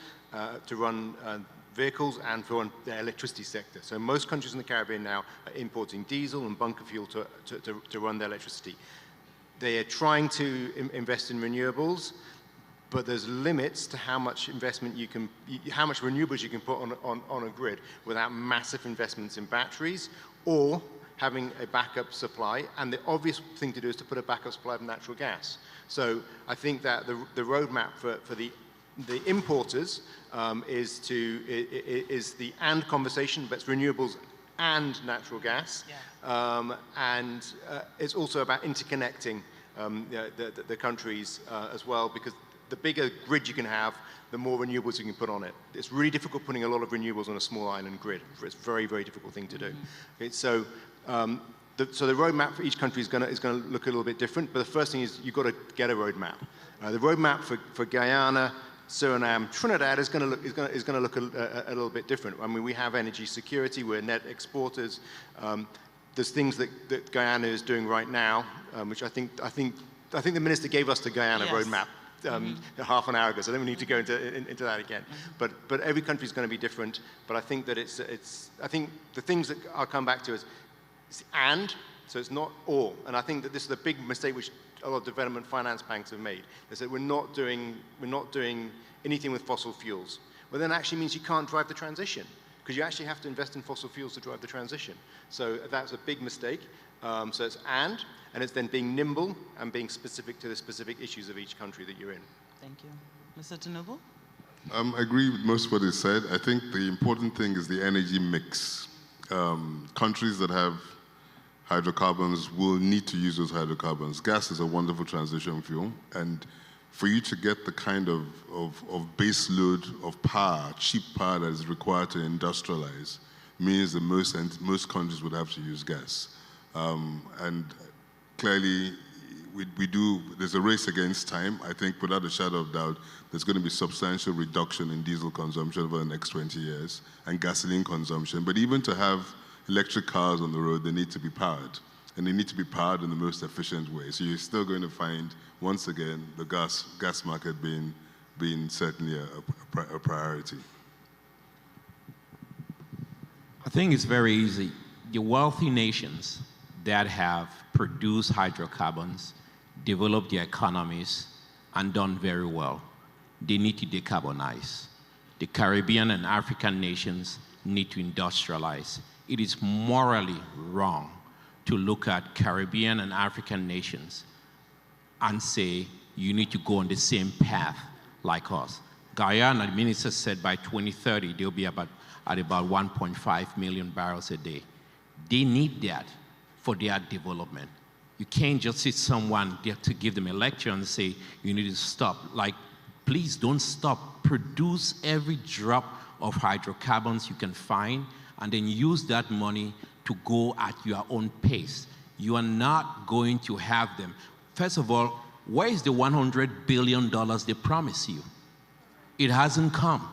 to run vehicles and for the electricity sector. So most countries in the Caribbean now are importing diesel and bunker fuel to run their electricity. They are trying to invest in renewables, but there's limits to how much investment how much renewables you can put on a grid without massive investments in batteries or having a backup supply. And the obvious thing to do is to put a backup supply of natural gas. So I think that the roadmap for the importers is the and conversation, but it's renewables and natural gas. Yeah. And it's also about interconnecting the countries as well, because the bigger grid you can have, the more renewables you can put on it. It's really difficult putting a lot of renewables on a small island grid. It's a very, very difficult thing to do. Okay, so the roadmap for each country is going to look a little bit different, but the first thing is you've got to get a roadmap. The roadmap for Guyana, Suriname, Trinidad is going to look a little bit different. I mean, we have energy security. We're net exporters. There's things that Guyana is doing right now, which I think the minister gave us the Guyana roadmap half an hour ago, so I don't need to go into that again. But every country is going to be different. But I think that I think the things that I'll come back to is It's and, so it's not or. And I think that this is a big mistake which a lot of development finance banks have made. They said we're not doing anything with fossil fuels. Well, then actually means you can't drive the transition, because you actually have to invest in fossil fuels to drive the transition. So that's a big mistake. So it's and it's then being nimble and being specific to the specific issues of each country that you're in. Thank you. Mr. Tinubu? I agree with most of what is said. I think the important thing is the energy mix. Countries that have hydrocarbons will need to use those hydrocarbons. Gas is a wonderful transition fuel, and for you to get the kind of base load of power, cheap power that is required to industrialize, means that most countries would have to use gas. And clearly, there's a race against time. I think without a shadow of doubt, there's going to be substantial reduction in diesel consumption over the next 20 years and gasoline consumption. But even to have electric cars on the road, they need to be powered. And they need to be powered in the most efficient way. So you're still going to find, once again, the gas market being certainly a priority. I think it's very easy. The wealthy nations that have produced hydrocarbons, developed their economies, and done very well, they need to decarbonize. The Caribbean and African nations need to industrialize. It is morally wrong to look at Caribbean and African nations and say, you need to go on the same path like us. Guyana, the minister said by 2030, they'll be at about 1.5 million barrels a day. They need that for their development. You can't just sit someone there to give them a lecture and say, you need to stop. Like, please don't stop. Produce every drop of hydrocarbons you can find, and then use that money to go at your own pace. You are not going to have them. First of all, where is the $100 billion they promise you? It hasn't come.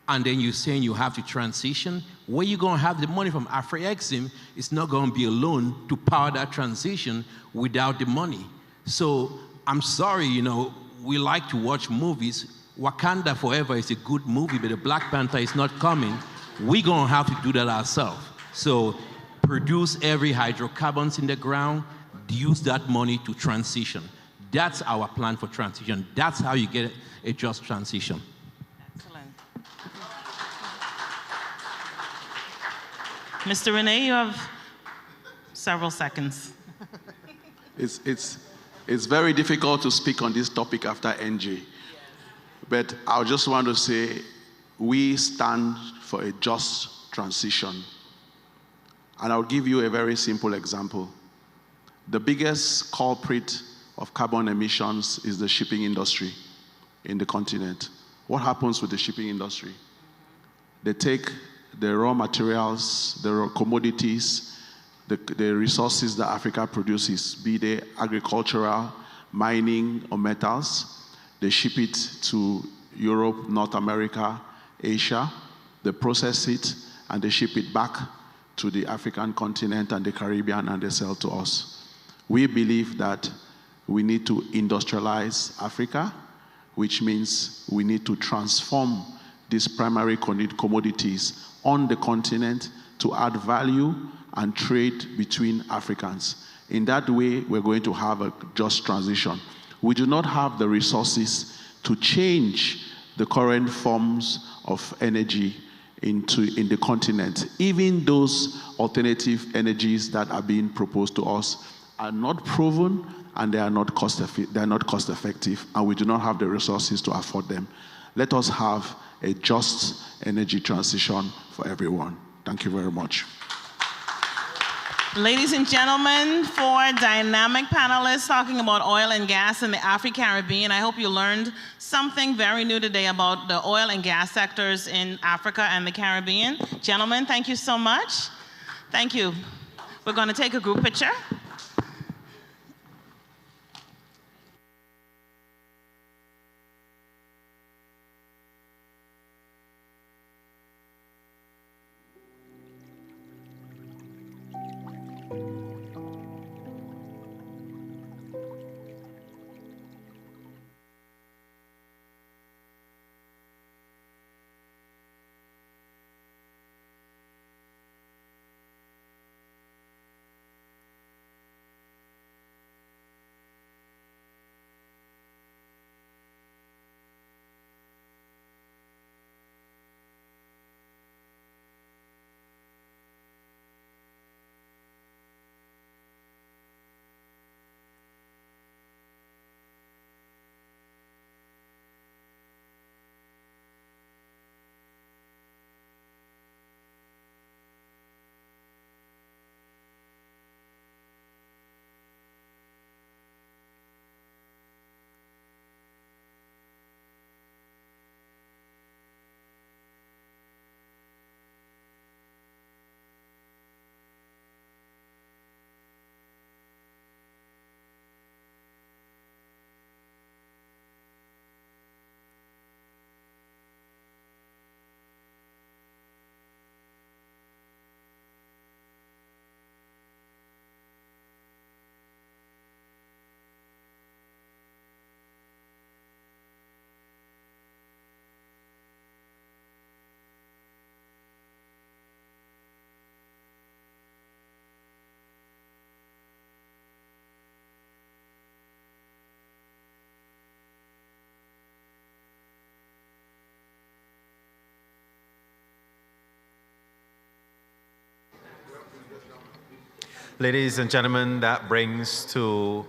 And then you're saying you have to transition. Where you going to have the money from? Afro-Exim is not going to be alone to power that transition without the money. So I'm sorry, we like to watch movies. Wakanda Forever is a good movie, but the Black Panther is not coming. We're going to have to do that ourselves. So produce every hydrocarbons in the ground, use that money to transition. That's our plan for transition. That's how you get a just transition. Excellent. Mr. Renee, you have several seconds. It's very difficult to speak on this topic after NG. But I just want to say we stand for a just transition. And I'll give you a very simple example. The biggest culprit of carbon emissions is the shipping industry in the continent. What happens with the shipping industry? They take the raw materials, the raw commodities, the resources that Africa produces, be they agricultural, mining, or metals. They ship it to Europe, North America, Asia. They process it, and they ship it back to the African continent and the Caribbean, and they sell to us. We believe that we need to industrialize Africa, which means we need to transform these primary commodities on the continent to add value and trade between Africans. In that way, we're going to have a just transition. We do not have the resources to change the current forms of energy in the continent. Even those alternative energies that are being proposed to us are not proven, and they are not cost effective, and we do not have the resources to afford them. Let us have a just energy transition for everyone. Thank you very much. Ladies and gentlemen, 4 dynamic panelists talking about oil and gas in the Afro-Caribbean. I hope you learned something very new today about the oil and gas sectors in Africa and the Caribbean. Gentlemen, thank you so much. Thank you. We're going to take a group picture. Ladies and gentlemen, that brings to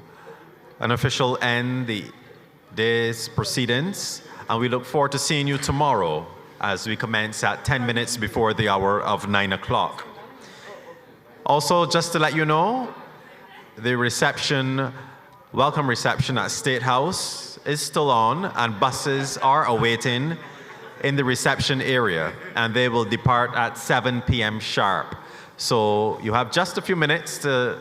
an official end the day's proceedings, and we look forward to seeing you tomorrow as we commence at 10 minutes before the hour of 9 o'clock. Also, just to let you know, the welcome reception at State House is still on, and buses are awaiting in the reception area, and they will depart at 7 p.m. sharp. So you have just a few minutes to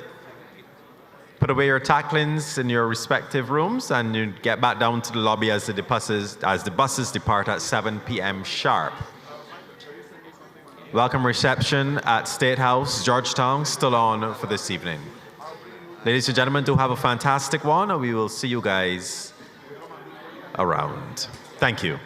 put away your tacklings in your respective rooms, and you get back down to the lobby as the buses depart at 7 p.m. sharp. Welcome reception at State House, Georgetown, still on for this evening. Ladies and gentlemen, do have a fantastic one, and we will see you guys around. Thank you.